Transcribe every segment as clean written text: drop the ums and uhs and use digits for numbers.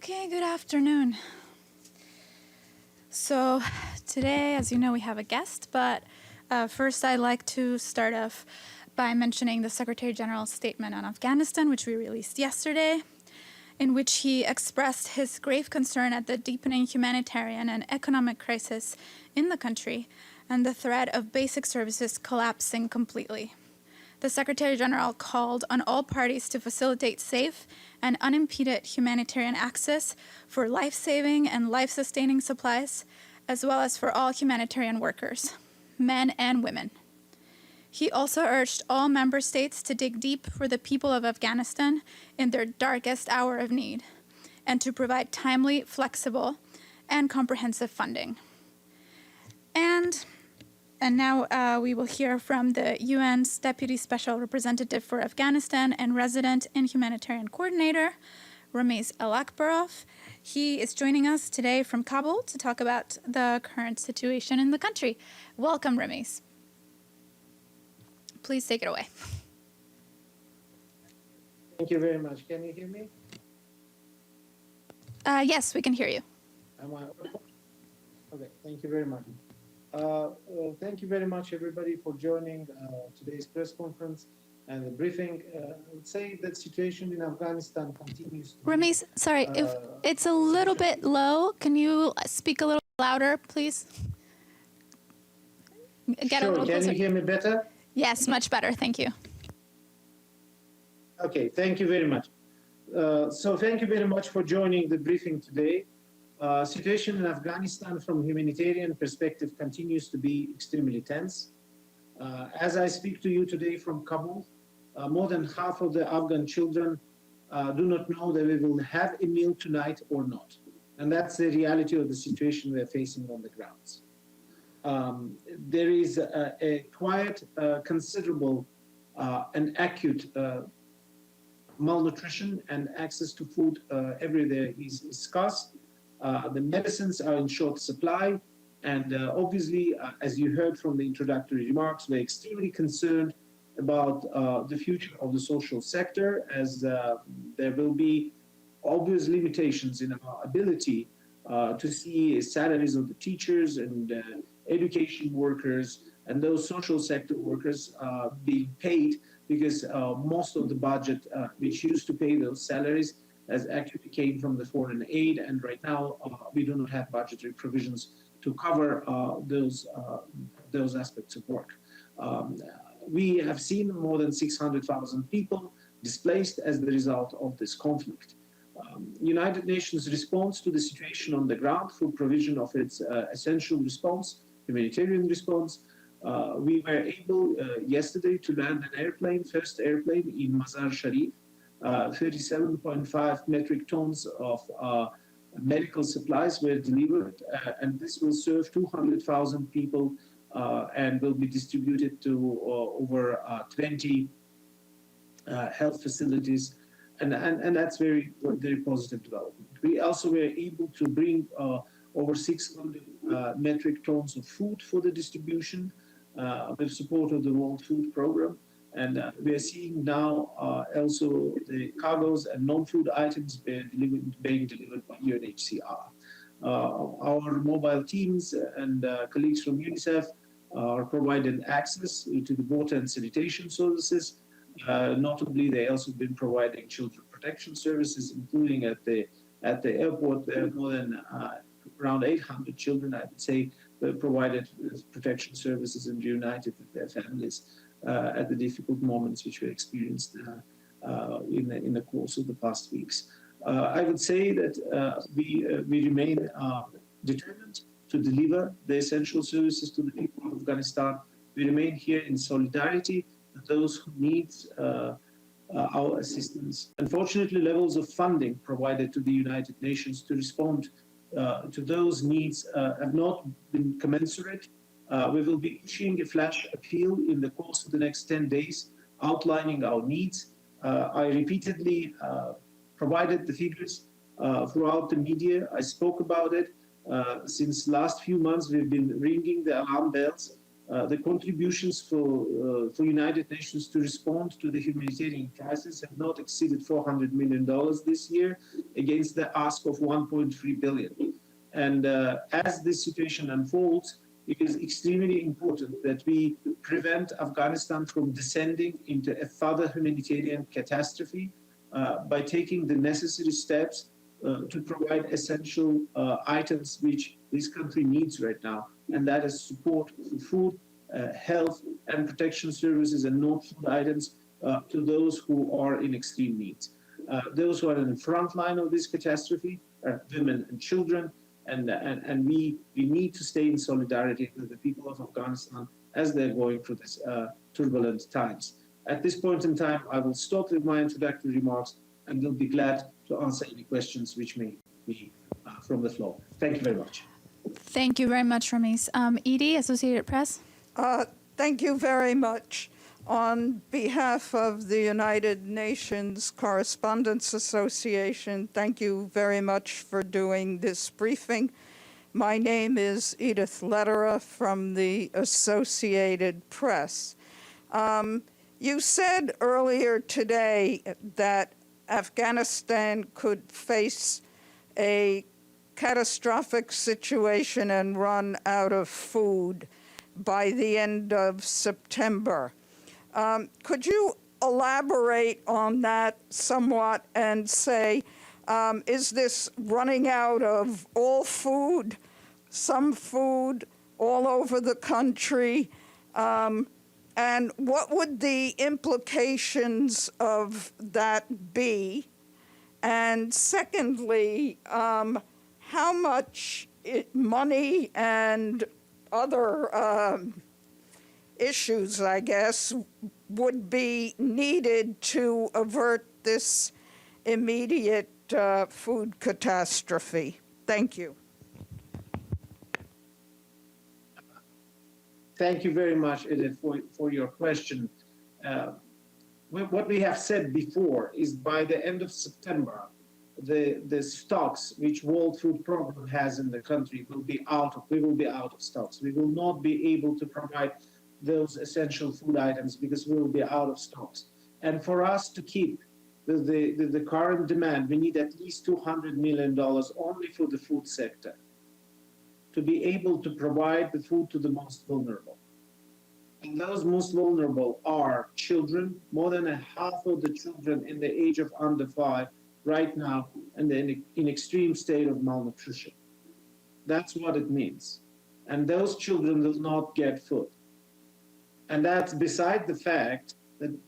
Okay, good afternoon. So today, as you know, we have a guest, but first I'd like to start off by mentioning the Secretary General's statement on Afghanistan, which we released yesterday, in which he expressed his grave concern at the deepening humanitarian and economic crisis in the country and the threat of basic services collapsing completely. The Secretary General called on all parties to facilitate safe and unimpeded humanitarian access for life-saving and life-sustaining supplies, as well as for all humanitarian workers, men and women. He also urged all member states to dig deep for the people of Afghanistan in their darkest hour of need, and to provide timely, flexible, and comprehensive funding. And now we will hear from the UN's Deputy Special Representative for Afghanistan and Resident and Humanitarian Coordinator, Ramiz Alakbarov. He is joining us today from Kabul to talk about the current situation in the country. Welcome, Ramiz. Please take it away. Thank you very much. Can you hear me? Yes, we can hear you. Am I audible? Okay, thank you very much. Thank you very much, everybody, for joining today's press conference and the briefing. I would say that situation in Afghanistan continues to Ramiz, sorry, if it's a little bit low, can you speak a little louder, please? Get sure. A little Can closer. You hear me better? Yes, much better. Thank you. Okay, thank you very much. So thank you very much for joining the briefing today. Situation in Afghanistan from a humanitarian perspective continues to be extremely tense. As I speak to you today from Kabul, more than half of the Afghan children do not know that we will have a meal tonight or not. And that's the reality of the situation we're facing on the grounds. There is a quite considerable and acute malnutrition, and access to food everywhere is scarce. The medicines are in short supply, and obviously, as you heard from the introductory remarks, we're extremely concerned about the future of the social sector, as there will be obvious limitations in our ability to see salaries of the teachers and education workers and those social sector workers being paid, because most of the budget which used to pay those salaries has actually came from the foreign aid, and right now we do not have budgetary provisions to cover those aspects of work. We have seen more than 600,000 people displaced as the result of this conflict. United Nations response to the situation on the ground for provision of its essential response, humanitarian response. We were able yesterday to land an airplane, first airplane in Mazar Sharif. 37.5 metric tons of medical supplies were delivered, and this will serve 200,000 people and will be distributed to over 20 health facilities, and that's very, very positive development. We also were able to bring over 600 metric tons of food for the distribution with support of the World Food Programme. And we are seeing now also the cargoes and non-food items being delivered by UNHCR. Our mobile teams and colleagues from UNICEF are providing access to the water and sanitation services. Notably, they also been providing children protection services, including at the airport. There are more than around 800 children, I would say, provided protection services and reunited with their families at the difficult moments which we experienced in the course of the past weeks. I would say that we remain determined to deliver the essential services to the people of Afghanistan. We remain here in solidarity with those who need our assistance. Unfortunately, levels of funding provided to the United Nations to respond to those needs have not been commensurate. We will be issuing a flash appeal in the course of the next 10 days, outlining our needs. I repeatedly provided the figures throughout the media. I spoke about it. Since last few months, we've been ringing the alarm bells The contributions for United Nations to respond to the humanitarian crisis have not exceeded $400 million this year against the ask of 1.3 billion. And as this situation unfolds, it is extremely important that we prevent Afghanistan from descending into a further humanitarian catastrophe by taking the necessary steps to provide essential items which this country needs right now, and that is support for food, health, and protection services and non-food items to those who are in extreme needs. Those who are in the front line of this catastrophe are women and children, and we need to stay in solidarity with the people of Afghanistan as they're going through this turbulent times. At this point in time, I will stop with my introductory remarks and will be glad to answer any questions which may be from the floor. Thank you very much. Thank you very much, Ramiz. Edie, Associated Press. Thank you very much. On behalf of the United Nations Correspondents Association, thank you very much for doing this briefing. My name is Edith Lederer from the Associated Press. You said earlier today that Afghanistan could face a catastrophic situation and run out of food by the end of September. Could you elaborate on that somewhat and say, is this running out of all food, some food, all over the country? And what would the implications of that be? And secondly, how much money and other issues, I guess, would be needed to avert this immediate food catastrophe? Thank you. Thank you very much, Edith, for your question. What we have said before is by the end of September, the stocks which World Food Program has in the country will be we will be out of stocks. We will not be able to provide those essential food items because we will be out of stocks. And for us to keep the current demand, we need at least $200 million only for the food sector to be able to provide the food to the most vulnerable. And those most vulnerable are children. More than half of the children in the age of under 5 right now and in extreme state of malnutrition. That's what it means. And those children will not get food. And that's beside the fact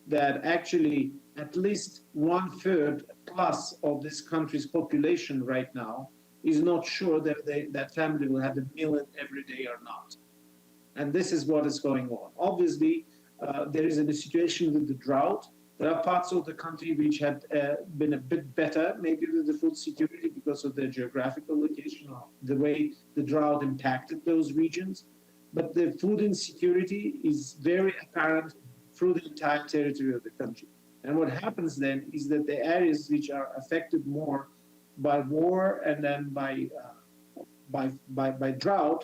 that actually at least 1/3 plus of this country's population right now is not sure that that family will have a meal every day or not. And this is what is going on. Obviously, there is a situation with the drought. There are parts of the country which had been a bit better, maybe with the food security because of their geographical location or the way the drought impacted those regions. But the food insecurity is very apparent through the entire territory of the country. And what happens then is that the areas which are affected more by war and then by drought,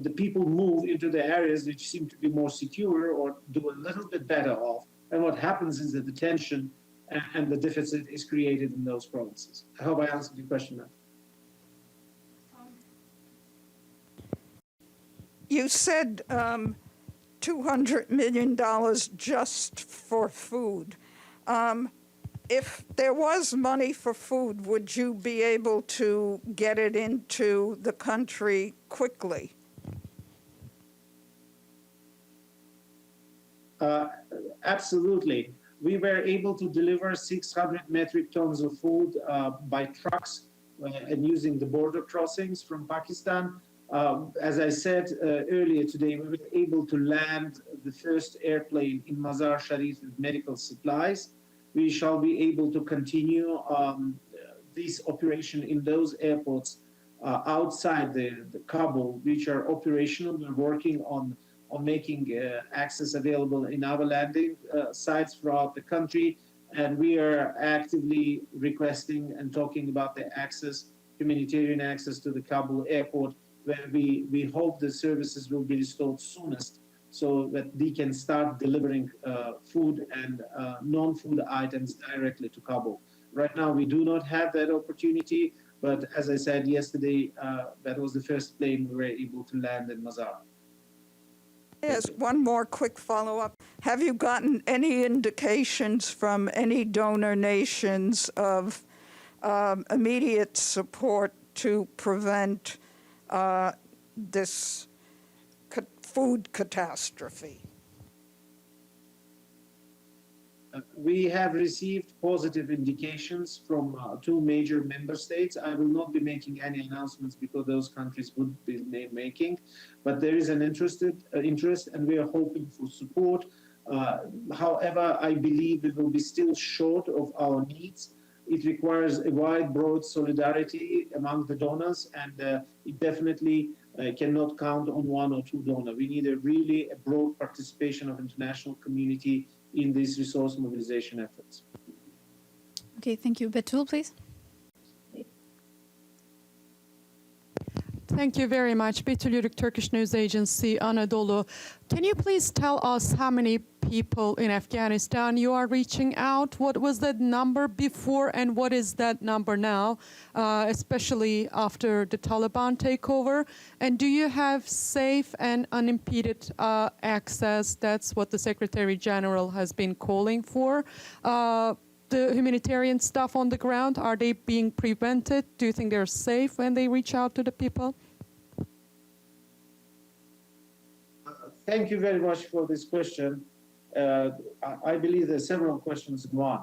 the people move into the areas which seem to be more secure or do a little bit better off. And what happens is that the tension and the deficit is created in those provinces. I hope I answered your question now. You said $200 million just for food. If there was money for food, would you be able to get it into the country quickly? Absolutely. We were able to deliver 600 metric tons of food by trucks and using the border crossings from Pakistan. As I said earlier today, we were able to land the first airplane in Mazar Sharif with medical supplies. We shall be able to continue this operation in those airports outside the Kabul, which are operational. We're working on making access available in our landing sites throughout the country. And we are actively requesting and talking about the humanitarian access to the Kabul Airport, where we hope the services will be restored soonest so that they can start delivering food and non-food items directly to Kabul. Right now, we do not have that opportunity, but as I said yesterday, that was the first plane we were able to land in Mazar. Yes, one more quick follow-up. Have you gotten any indications from any donor nations of immediate support to prevent this food catastrophe? We have received positive indications from 2 major member states. I will not be making any announcements because those countries would be making, but there is an interest, and we are hoping for support. However, I believe we will be still short of our needs. It requires a wide, broad solidarity among the donors, and it definitely cannot count on 1 or 2 donors. We need a broad participation of international community in these resource mobilization efforts. Okay, thank you. Betul, please. Thank you very much. Betül Yürük, Turkish News Agency, Anadolu. Can you please tell us how many people in Afghanistan you are reaching out? What was that number before and what is that number now, especially after the Taliban takeover? And do you have safe and unimpeded access? That's what the Secretary General has been calling for. The humanitarian staff on the ground, are they being prevented? Do you think they're safe when they reach out to the people? Thank you very much for this question. I believe there are several questions in one.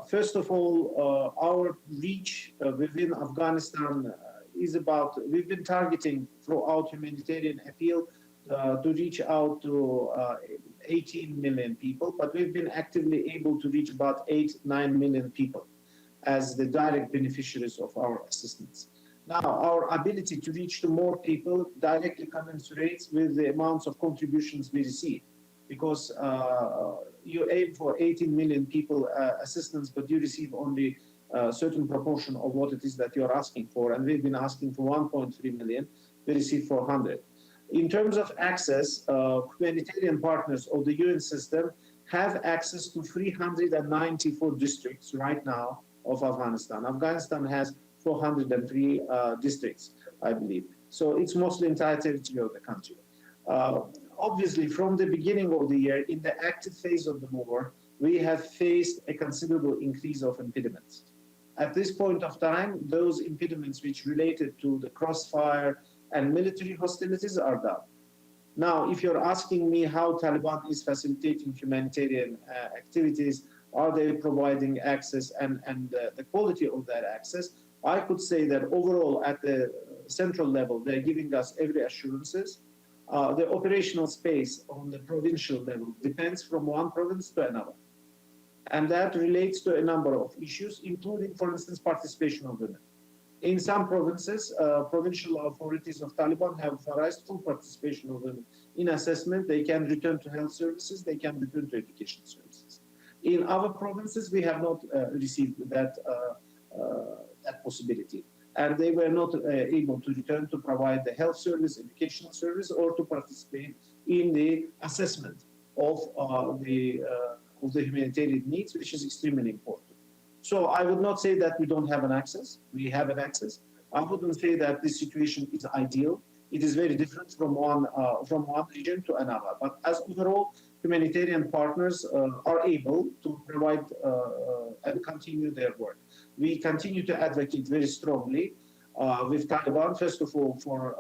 First of all, our reach within Afghanistan is about, we've been targeting throughout humanitarian appeal to reach out to 18 million people, but we've been actively able to reach about 8-9 million people as the direct beneficiaries of our assistance. Now, our ability to reach to more people directly commensurates with the amounts of contributions we receive, because you aim for 18 million people assistance, but you receive only a certain proportion of what it is that you're asking for, and we've been asking for 1.3 million, we receive 400. In terms of access, humanitarian partners of the UN system have access to 394 districts right now of Afghanistan. Afghanistan has 403 districts, I believe. So it's mostly entire territory of the country. Obviously, from the beginning of the year, in the active phase of the war, we have faced a considerable increase of impediments. At this point of time, those impediments which related to the crossfire and military hostilities are done. Now, if you're asking me how Taliban is facilitating humanitarian activities, are they providing access and the quality of that access, I could say that overall at the central level, they're giving us every assurances. The operational space on the provincial level depends from one province to another. And that relates to a number of issues, including, for instance, participation of women. In some provinces, provincial authorities of Taliban have authorized full participation of women in assessment. They can return to health services, they can return to education services. In other provinces, we have not received that possibility. And they were not able to return to provide the health service, educational service, or to participate in the assessment of the humanitarian needs, which is extremely important. So I would not say that we don't have an access. We have an access. I wouldn't say that this situation is ideal. It is very different from one region to another. But as overall, humanitarian partners are able to provide and continue their work. We continue to advocate very strongly with Taliban, first of all, for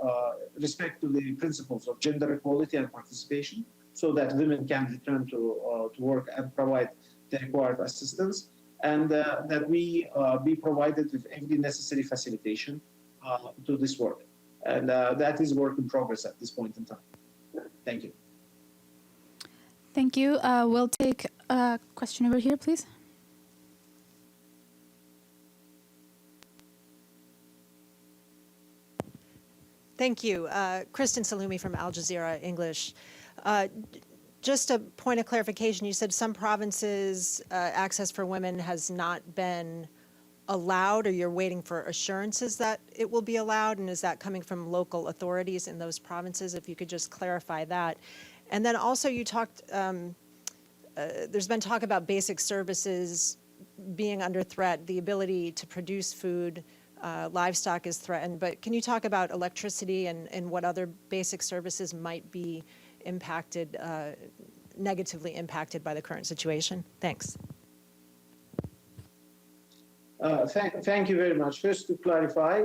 respect to the principles of gender equality and participation, so that women can return to work and provide the required assistance, and that we be provided with every necessary facilitation to this work. And that is work in progress at this point in time. Thank you. Thank you. We'll take a question over here, please. Thank you. Kristen Salumi from Al Jazeera English. Just a point of clarification, you said some provinces access for women has not been allowed, or you're waiting for assurances that it will be allowed, and is that coming from local authorities in those provinces? If you could just clarify that. And then also you talked, there's been talk about basic services being under threat, the ability to produce food, livestock is threatened, but can you talk about electricity and what other basic services might be impacted, negatively impacted by the current situation? Thanks. Thank you very much. First, to clarify,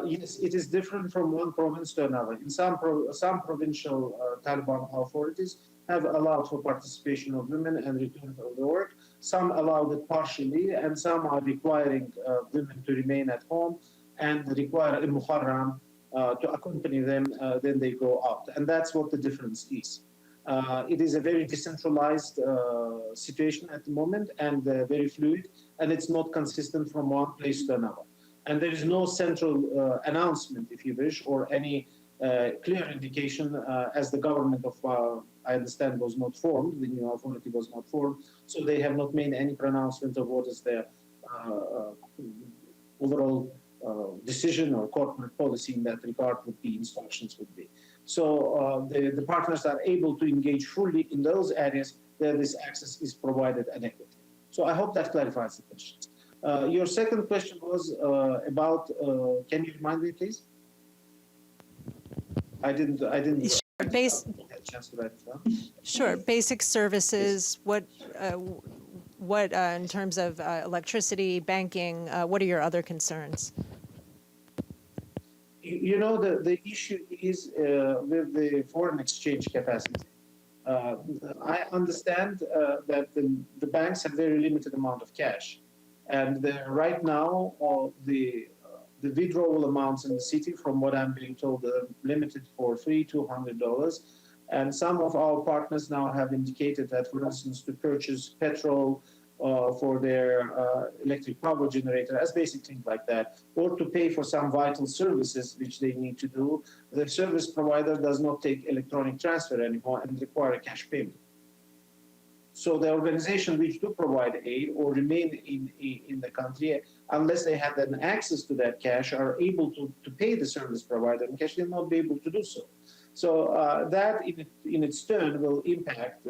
yes, it is different from one province to another. In some provincial Taliban authorities have allowed for participation of women and return to the work. Some allowed it partially, and some are requiring women to remain at home and require a muharram to accompany them, then they go out. And that's what the difference is. It is a very decentralized situation at the moment and very fluid, and it's not consistent from one place to another. And there is no central announcement, if you wish, or any clear indication as the government of, I understand, was not formed, the new authority was not formed, so they have not made any pronouncement of what is their overall decision or corporate policy in that regard would be, instructions would be. So the partners are able to engage fully in those areas where this access is provided adequately. So I hope that clarifies the questions. Your second question was about, can you remind me, please? I didn't Sure, get a chance to write it down. Sure, basic services, what in terms of electricity, banking, what are your other concerns? You know, the issue is with the foreign exchange capacity. I understand that the banks have very limited amount of cash. And right now, the withdrawal amounts in the city, from what I'm being told, are limited for $300 to $100. And some of our partners now have indicated that, for instance, to purchase petrol for their electric power generator, as basic things like that, or to pay for some vital services which they need to do, the service provider does not take electronic transfer anymore and require a cash payment. So the organizations which do provide aid or remain in the country, unless they have an access to that cash, are able to pay the service provider in cash, they'll not be able to do so. So that in its turn will impact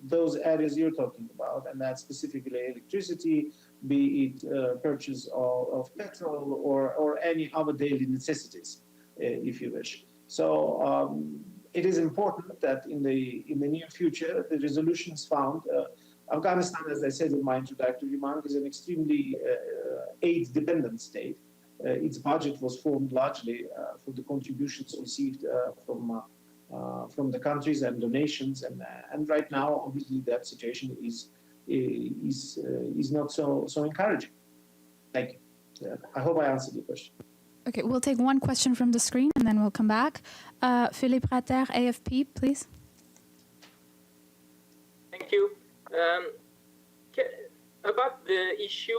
those areas you're talking about, and that's specifically electricity, be it purchase of petrol or any other daily necessities, if you wish. So it is important that in the near future, the resolutions found. Afghanistan, as I said in my introductory remark, is an extremely aid-dependent state. Its budget was formed largely for the contributions received from the countries and donations, and right now, obviously, that situation is not so encouraging. Thank you. I hope I answered your question. Okay, we'll take one question from the screen and then we'll come back. Philippe Rater, AFP, please. Thank you. About the issue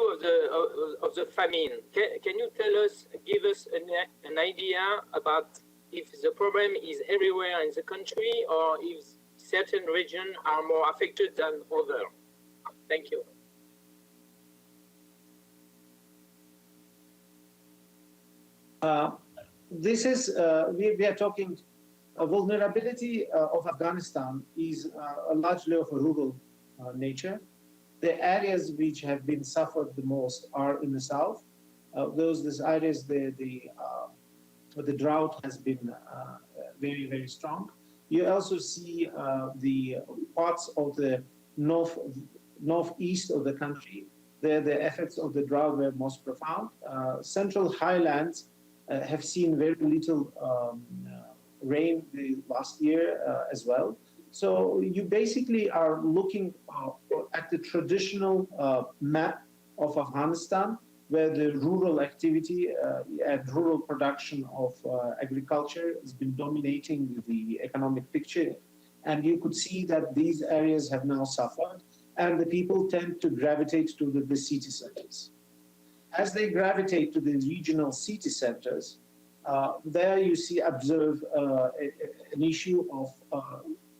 of the famine, can you give us an idea about if the problem is everywhere in the country or if certain regions are more affected than others? Thank you. This is, we are talking, vulnerability of Afghanistan is largely of a rural nature. The areas which have been suffered the most are in the south. These areas, the drought has been very, very strong. You also see the parts of the northeast of the country, the effects of the drought were most profound. Central highlands have seen very little rain the last year as well. So you basically are looking at the traditional map of Afghanistan, where the rural activity and rural production of agriculture has been dominating the economic picture. And you could see that these areas have now suffered, and the people tend to gravitate to the city centers. As they gravitate to the regional city centers, there you observe an issue of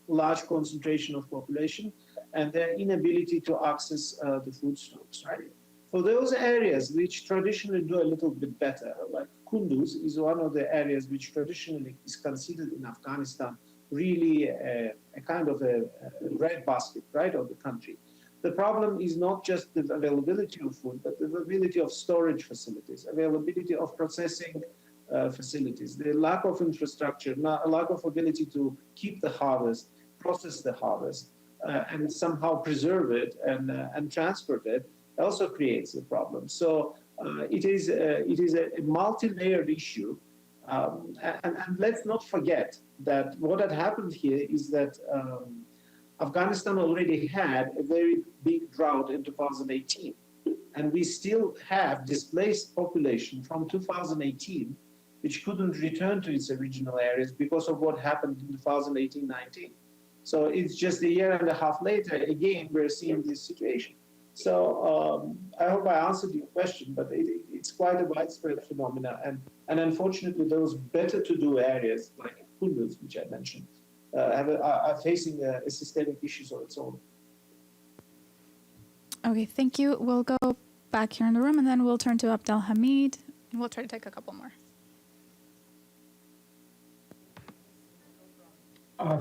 large concentration of population and their inability to access the food stocks, right? For those areas which traditionally do a little bit better, like Kunduz is one of the areas which traditionally is considered in Afghanistan really a kind of a red basket, right, of the country. The problem is not just the availability of food, but the availability of storage facilities, availability of processing facilities, the lack of infrastructure, a lack of ability to keep the harvest, process the harvest, and somehow preserve it and transport it also creates a problem. So it is a multi-layered issue. And let's not forget that what had happened here is that Afghanistan already had a very big drought in 2018. And we still have displaced population from 2018, which couldn't return to its original areas because of what happened in 2018-19. So it's just a year and a half later, again, we're seeing this situation. So I hope I answered your question, but it's quite a widespread phenomenon. And unfortunately, those better to do areas like Kunduz, which I mentioned, are facing a systemic issues of its own. Okay, thank you. We'll go back here in the room, and then we'll turn to Abdelhamid, and we'll try to take a couple more.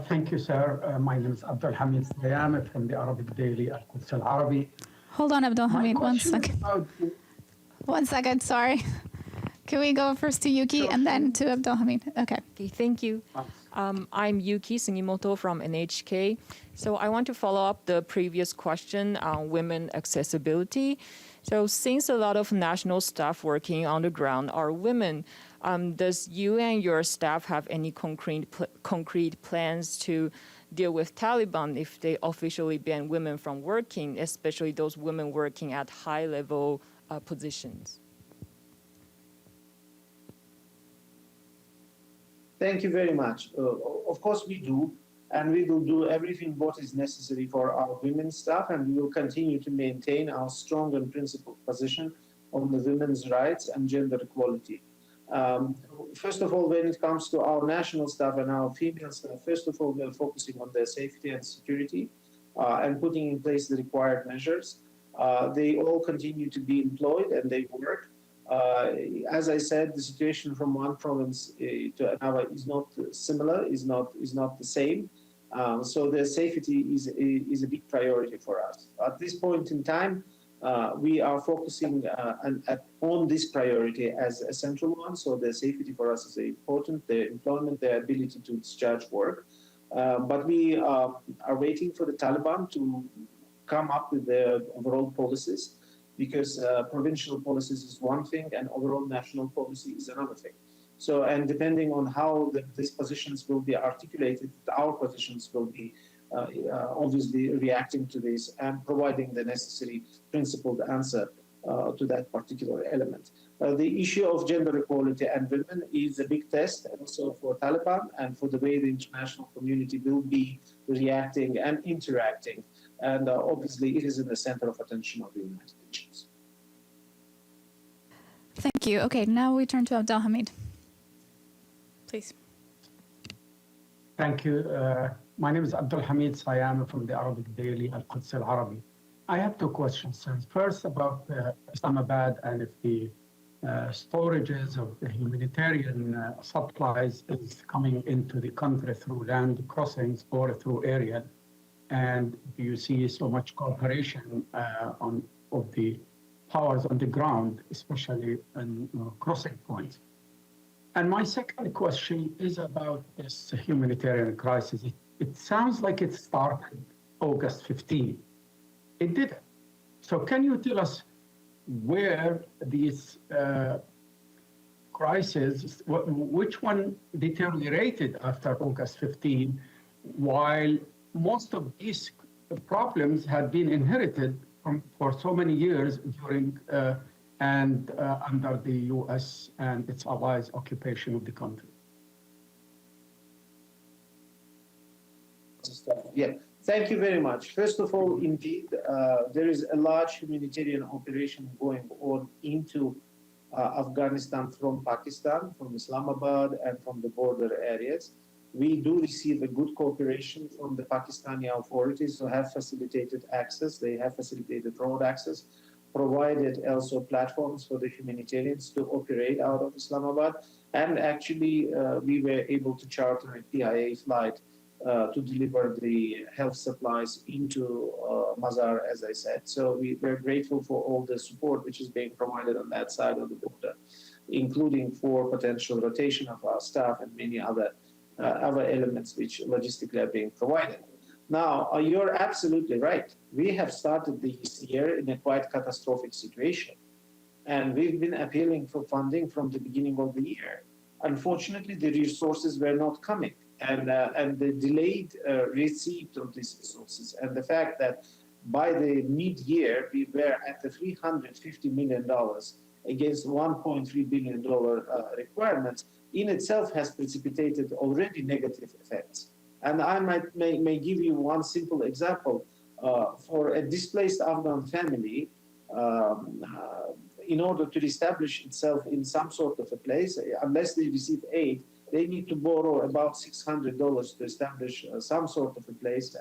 Thank you, sir. My name is Abdelhamid Sayam from the Arabic daily Al-Quds Al-Arabi. Hold on, Abdelhamid, one second. One second, sorry. Can we go first to Yuki and then to Abdelhamid? Okay. Okay, thank you. I'm Yuki Sugimoto from NHK. So I want to follow up the previous question on women accessibility. So since a lot of national staff working on the ground are women, does you and your staff have any concrete plans to deal with Taliban if they officially ban women from working, especially those women working at high-level positions? Thank you very much. Of course we do, and we will do everything what is necessary for our women staff, and we will continue to maintain our strong and principled position on the women's rights and gender equality. First of all, when it comes to our national staff and our female staff, first of all, we are focusing on their safety and security and putting in place the required measures. They all continue to be employed and they work. As I said, the situation from one province to another is not similar, is not the same. So their safety is a big priority for us. At this point in time, we are focusing on this priority as a central one. So their safety for us is important, their employment, their ability to discharge work. But we are waiting for the Taliban to come up with their overall policies, because provincial policies is one thing and overall national policy is another thing. So, and depending on how these positions will be articulated, our positions will be obviously reacting to this and providing the necessary principled answer to that particular element. The issue of gender equality and women is a big test also for Taliban and for the way the international community will be reacting and interacting. And obviously it is in the center of attention of the United Nations. Thank you. Okay, now we turn to Abdelhamid. Please. Thank you. My name is Abdelhamid Sayam from the Arabic daily Al-Quds Al-Arabi. I have two questions, sir. First, about Islamabad and if the storages of the humanitarian supplies is coming into the country through land crossings or through aerial. And do you see so much cooperation of the powers on the ground, especially in crossing points? And my second question is about this humanitarian crisis. It sounds like it started August 15. It didn't. So can you tell us where these crises, which one deteriorated after August 15, while most of these problems had been inherited for so many years during under the U.S. and its allies' occupation of the country? Yeah, thank you very much. First of all, indeed, there is a large humanitarian operation going on into Afghanistan from Pakistan, from Islamabad, and from the border areas. We do receive a good cooperation from the Pakistani authorities who have facilitated access. They have facilitated road access, provided also platforms for the humanitarians to operate out of Islamabad. And actually, we were able to charter a PIA flight to deliver the health supplies into Mazar, as I said. So we're grateful for all the support which is being provided on that side of the border, including for potential rotation of our staff and many other elements which logistically are being provided. Now, you're absolutely right. We have started this year in a quite catastrophic situation, and we've been appealing for funding from the beginning of the year. Unfortunately, the resources were not coming, and the delayed receipt of these resources, and the fact that by the mid-year we were at the $350 million against $1.3 billion requirements, in itself has precipitated already negative effects. And I may give you one simple example. For a displaced Afghan family, in order to establish itself in some sort of a place, unless they receive aid, they need to borrow about $600 to establish some sort of a place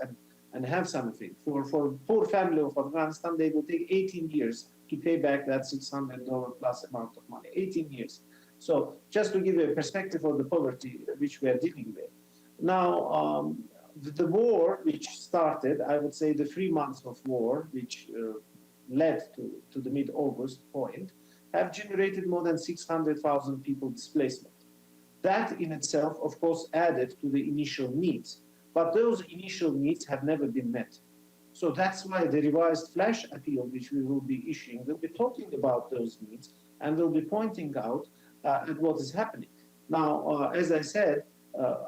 and have something. For poor family of Afghanistan, they will take 18 years to pay back that $600 plus amount of money, 18 years. So just to give you a perspective of the poverty which we are dealing with. Now, the war which started, I would say the 3 months of war, which led to the mid-August point, have generated more than 600,000 people displacement. That in itself, of course, added to the initial needs, but those initial needs have never been met. So that's why the revised flash appeal, which we will be issuing, will be talking about those needs and will be pointing out at what is happening. Now, as I said,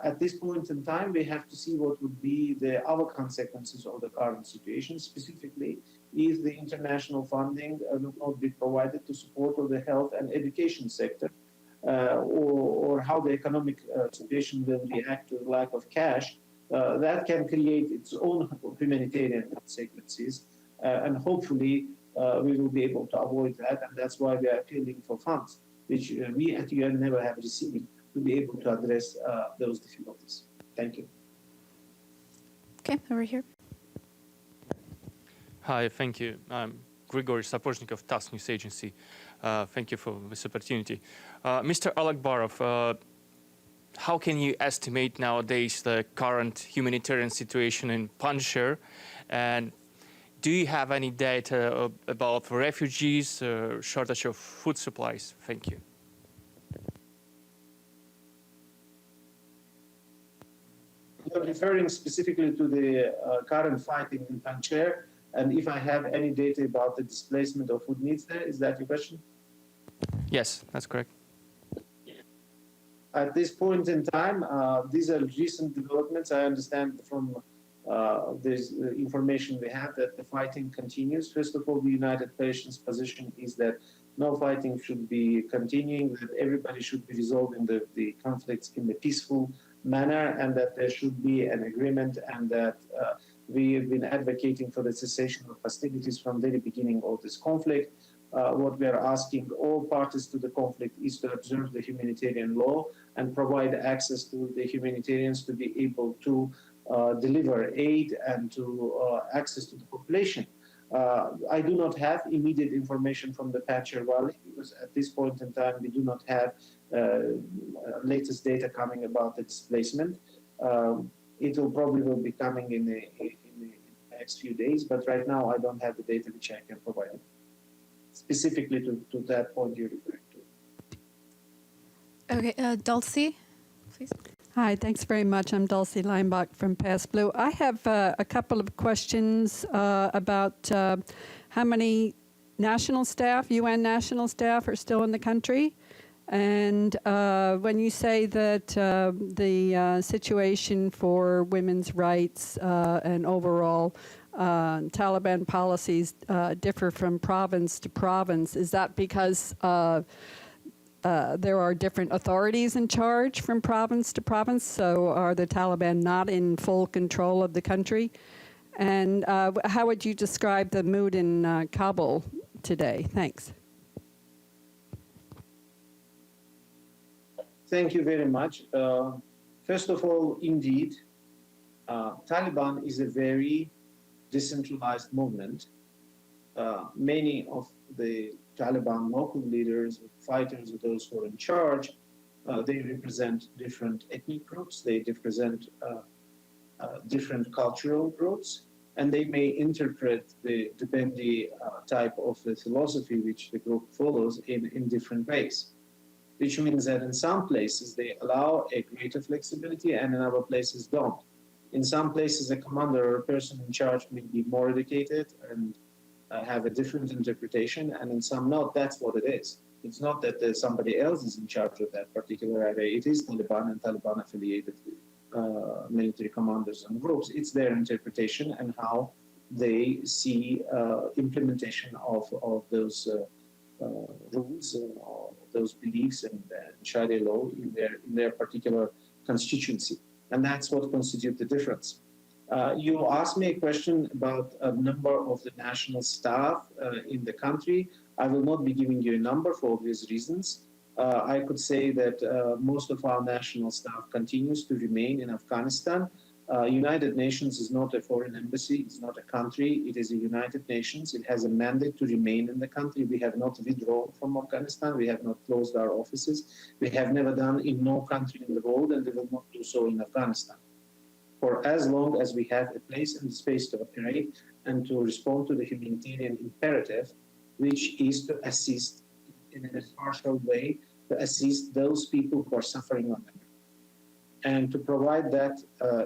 at this point in time, we have to see what would be the other consequences of the current situation, specifically if the international funding will not be provided to support of the health and education sector, or how the economic situation will react to the lack of cash. That can create its own humanitarian consequences, and hopefully we will be able to avoid that, and that's why we are appealing for funds, which we at UN never have received, to be able to address those difficulties. Thank you. Okay, over here. Hi, thank you. I'm Grigory Sapochnikov, TASS News Agency. Thank you for this opportunity. Mr. Alakbarov, how can you estimate nowadays the current humanitarian situation in Panjshir? And do you have any data about refugees, shortage of food supplies? Thank you. You're referring specifically to the current fighting in Panjshir, and if I have any data about the displacement of food needs there, is that your question? Yes, that's correct. At this point in time, these are recent developments. I understand from this information we have that the fighting continues. First of all, the United Nations position is that no fighting should be continuing, that everybody should be resolving the conflicts in a peaceful manner, and that there should be an agreement, and that we have been advocating for the cessation of hostilities from the very beginning of this conflict. What we are asking all parties to the conflict is to observe the humanitarian law and provide access to the humanitarians to be able to deliver aid and to access to the population. I do not have immediate information from the Panjshir Valley, because at this point in time we do not have latest data coming about the displacement. It will probably be coming in the next few days, but right now I don't have the data which I can provide specifically to that point you're referring to. Okay, Dulcie, please. Hi, thanks very much. I'm Dulcie Leinbach from Pass Blue. I have a couple of questions about how many national staff, UN national staff, are still in the country. And when you say that the situation for women's rights and overall Taliban policies differ from province to province, is that because there are different authorities in charge from province to province? So are the Taliban not in full control of the country? And how would you describe the mood in Kabul today? Thanks. Thank you very much. First of all, indeed, Taliban is a very decentralized movement. Many of the Taliban local leaders, fighters, those who are in charge, they represent different ethnic groups. They represent different cultural groups, and they may interpret the type of the philosophy which the group follows in different ways, which means that in some places they allow a greater flexibility and in other places don't. In some places, a commander or a person in charge may be more educated and have a different interpretation, and in some not. That's what it is. It's not that there's somebody else is in charge of that particular area. It is Taliban and Taliban-affiliated military commanders and groups. It's their interpretation and how they see implementation of those rules, those beliefs and Sharia law in their particular constituency. And that's what constitutes the difference. You asked me a question about a number of the national staff in the country. I will not be giving you a number for obvious reasons. I could say that most of our national staff continues to remain in Afghanistan. United Nations is not a foreign embassy, it's not a country, it is a United Nations. It has a mandate to remain in the country. We have not withdrawn from Afghanistan, we have not closed our offices. We have never done in no country in the world, and we will not do so in Afghanistan. For as long as we have a place and space to operate and to respond to the humanitarian imperative, which is to assist in a partial way, to assist those people who are suffering on the ground, and to provide that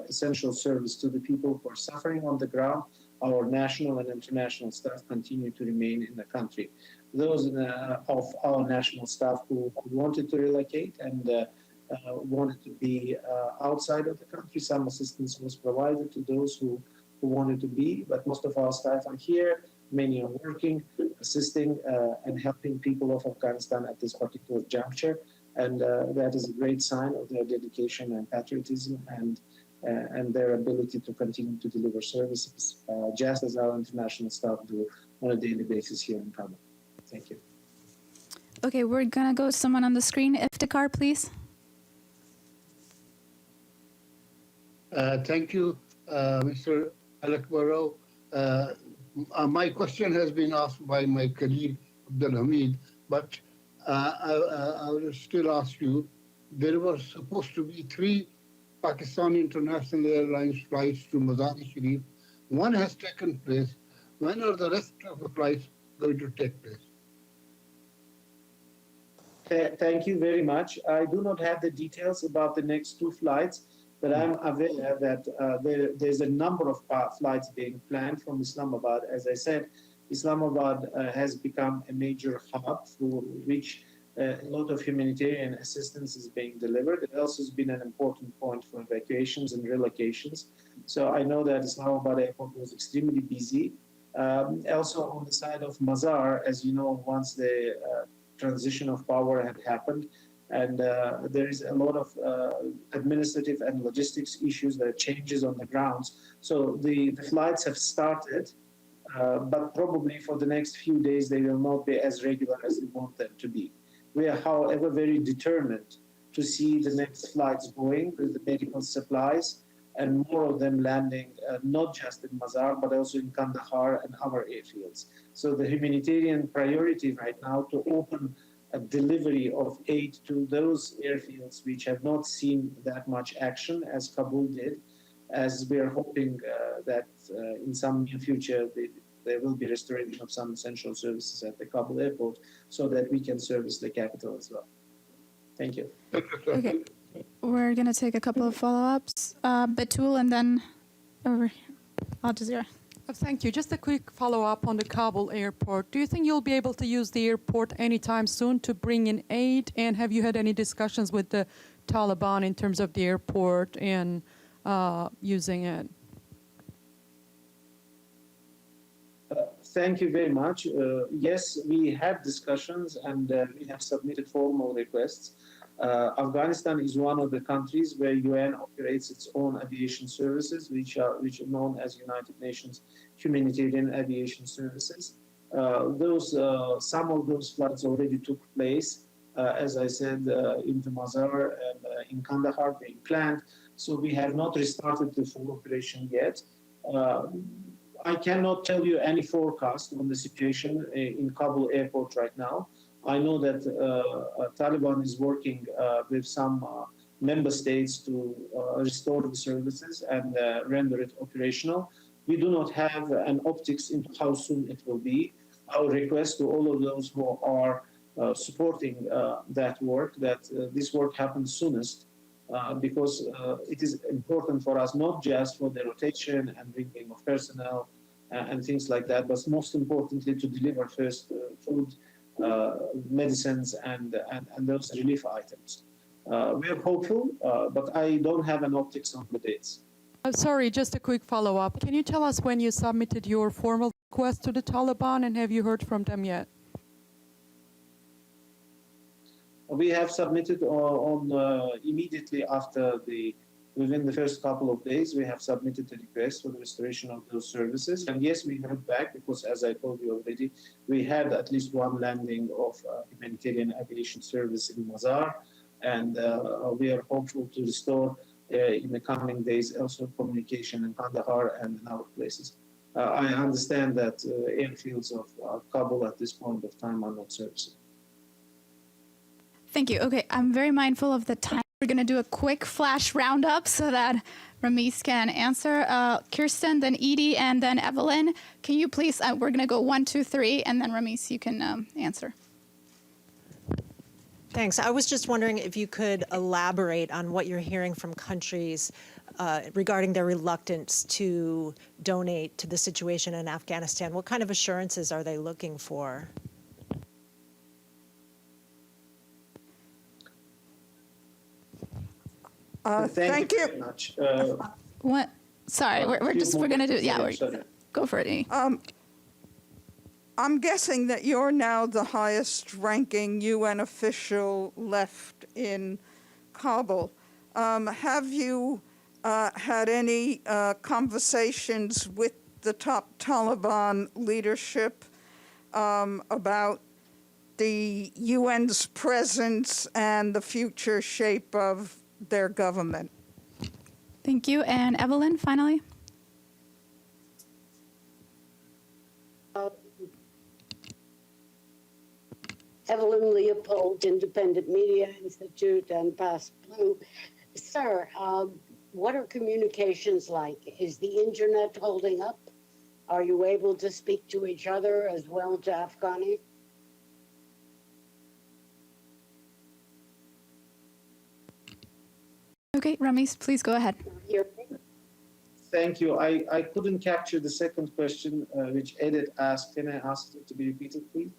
essential service to the people who are suffering on the ground. Our national and international staff continue to remain in the country. Those of our national staff who wanted to relocate and wanted to be outside of the country, some assistance was provided to those who wanted to be, but most of our staff are here. Many are working, assisting and helping people of Afghanistan at this particular juncture. And that is a great sign of their dedication and patriotism and their ability to continue to deliver services, just as our international staff do on a daily basis here in Kabul. Thank you. Okay, we're gonna go to someone on the screen. Iftikhar, please. Thank you, Mr. Alakbarov. My question has been asked by my colleague, Abdul Hamid, but I will still ask you, there was supposed to be 3 Pakistani International Airlines flights to Mazar-e-Sharif. One has taken place. When are the rest of the flights going to take place? Thank you very much. I do not have the details about the next 2 flights, but I'm aware that there's a number of flights being planned from Islamabad. As I said, Islamabad has become a major hub through which a lot of humanitarian assistance is being delivered. It also has been an important point for evacuations and relocations. So I know that Islamabad Airport was extremely busy. Also on the side of Mazar, as you know, once the transition of power had happened, and there is a lot of administrative and logistics issues, there are changes on the grounds. So the flights have started, but probably for the next few days, they will not be as regular as we want them to be. We are, however, very determined to see the next flights going with the medical supplies and more of them landing, not just in Mazar, but also in Kandahar and other airfields. So the humanitarian priority right now to open a delivery of aid to those airfields which have not seen that much action as Kabul did, as we are hoping that in some near future there will be restoration of some essential services at the Kabul Airport so that we can service the capital as well. Thank you. Okay, we're gonna take a couple of follow-ups. Batul and then over Al Jazeera. Thank you. Just a quick follow-up on the Kabul airport. Do you think you'll be able to use the airport anytime soon to bring in aid? And have you had any discussions with the Taliban in terms of the airport and using it? Thank you very much. Yes, we have discussions and we have submitted formal requests. Afghanistan is one of the countries where UN operates its own aviation services, which are known as United Nations Humanitarian Aviation Services. Some of those flights already took place, as I said, into Mazar and in Kandahar being planned. So we have not restarted the full operation yet. I cannot tell you any forecast on the situation in Kabul airport right now. I know that Taliban is working with some member states to restore the services and render it operational. We do not have an optics into how soon it will be. Our request to all of those who are supporting that work, that this work happens soonest, because it is important for us, not just for the rotation and bringing of personnel and things like that, but most importantly to deliver first food, medicines, and those relief items. We are hopeful, but I don't have an optics on the dates. Sorry, just a quick follow-up. Can you tell us when you submitted your formal request to the Taliban, and have you heard from them yet? We have submitted immediately after within the first couple of days, we have submitted a request for the restoration of those services. And yes, we heard back because, as I told you already, we had at least one landing of humanitarian aviation service in Mazar, and we are hopeful to restore in the coming days also communication in Kandahar and in other places. I understand that airfields of Kabul at this point of time are not serviceable. Thank you. Okay, I'm very mindful of the time. We're going to do a quick flash roundup so that Ramiz can answer. Kirsten, then Edie, and then Evelyn. Can you please, we're going to go 1, 2, 3, and then Ramiz, you can answer. Thanks. I was just wondering if you could elaborate on what you're hearing from countries regarding their reluctance to donate to the situation in Afghanistan. What kind of assurances are they looking for? Thank you very much. What? Sorry, we're going to do, yeah, go for it, Edie. I'm guessing that you're now the highest ranking UN official left in Kabul. Have you had any conversations with the top Taliban leadership about the UN's presence and the future shape of their government? Thank you. And Evelyn, finally. Evelyn Leopold, Independent Media Institute and Pass Blue. Sir, what are communications like? Is the internet holding up? Are you able to speak to each other as well to Afghani? Okay, Ramiz, please go ahead. Thank you. I couldn't capture the second question, which Edith asked. Can I ask it to be repeated, please?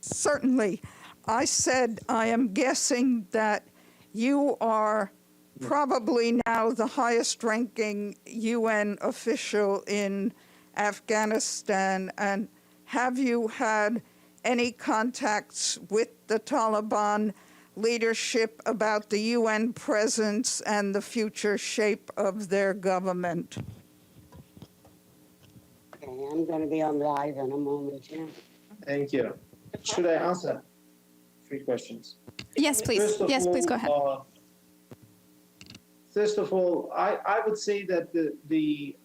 Certainly. I said I am guessing that you are probably now the highest ranking UN official in Afghanistan, and have you had any contacts with the Taliban leadership about the UN presence and the future shape of their government? Okay, I'm going to be on live in a moment. Yeah. Thank you. Should I answer 3 questions? Yes, please. Yes, please go ahead. First of all, I would say that the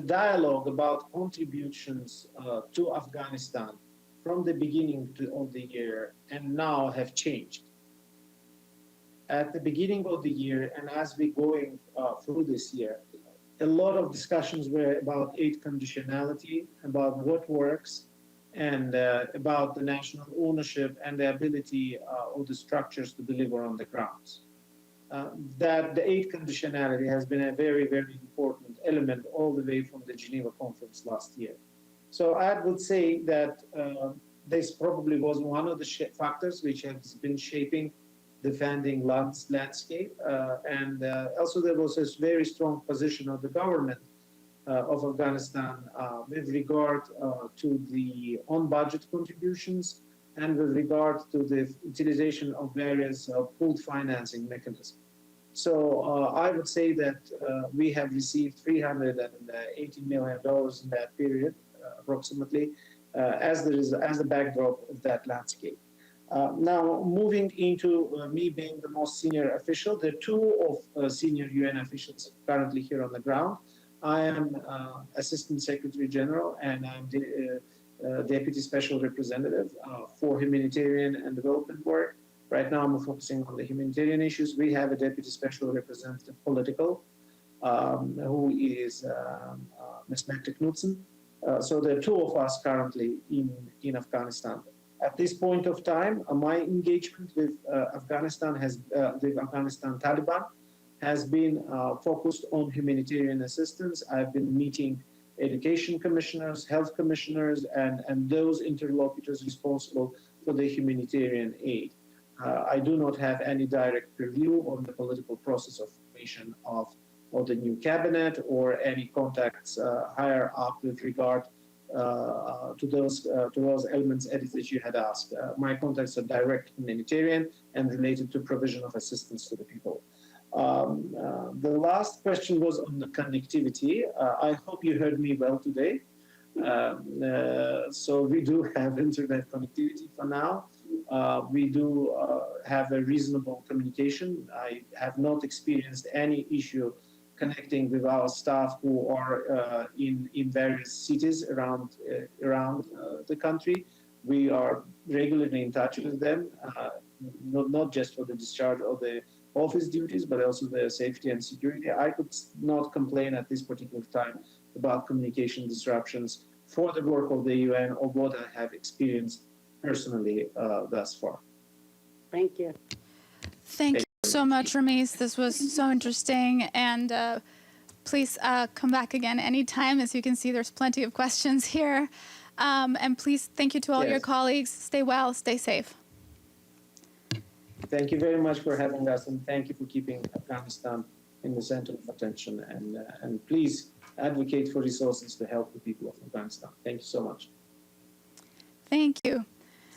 dialogue about contributions to Afghanistan from the beginning of the year and now have changed. At the beginning of the year and as we're going through this year, a lot of discussions were about aid conditionality, about what works, and about the national ownership and the ability of the structures to deliver on the ground. That the aid conditionality has been a very, very important element all the way from the Geneva conference last year. So I would say that this probably was one of the factors which has been shaping the funding landscape. And also there was this very strong position of the government of Afghanistan with regard to the on-budget contributions and with regard to the utilization of various pooled financing mechanisms. So I would say that we have received $380 million in that period, approximately, as the backdrop of that landscape. Now, moving into me being the most senior official, there are 2 of senior UN officials currently here on the ground. I am Assistant Secretary General, and I'm Deputy Special Representative for humanitarian and development work. Right now, I'm focusing on the humanitarian issues. We have a Deputy Special Representative political, who is Ms. Mette Knudsen. So there are two of us currently in Afghanistan. At this point of time, my engagement with Afghanistan Taliban has been focused on humanitarian assistance. I've been meeting education commissioners, health commissioners, and those interlocutors responsible for the humanitarian aid. I do not have any direct review on the political process of formation of the new cabinet or any contacts higher up with regard to those elements, Edith, that you had asked. My contacts are direct humanitarian and related to provision of assistance to the people. The last question was on the connectivity. I hope you heard me well today. So we do have internet connectivity for now. We do have a reasonable communication. I have not experienced any issue connecting with our staff who are in various cities around the country. We are regularly in touch with them, not just for the discharge of the office duties, but also their safety and security. I could not complain at this particular time about communication disruptions for the work of the UN or what I have experienced personally thus far. Thank you. Thank you so much, Ramiz. This was so interesting. And please come back again anytime. As you can see, there's plenty of questions here. And please, thank you to all your colleagues. Stay well, stay safe. Thank you very much for having us, and thank you for keeping Afghanistan in the center of attention. And please advocate for resources to help the people of Afghanistan. Thank you so much. Thank you.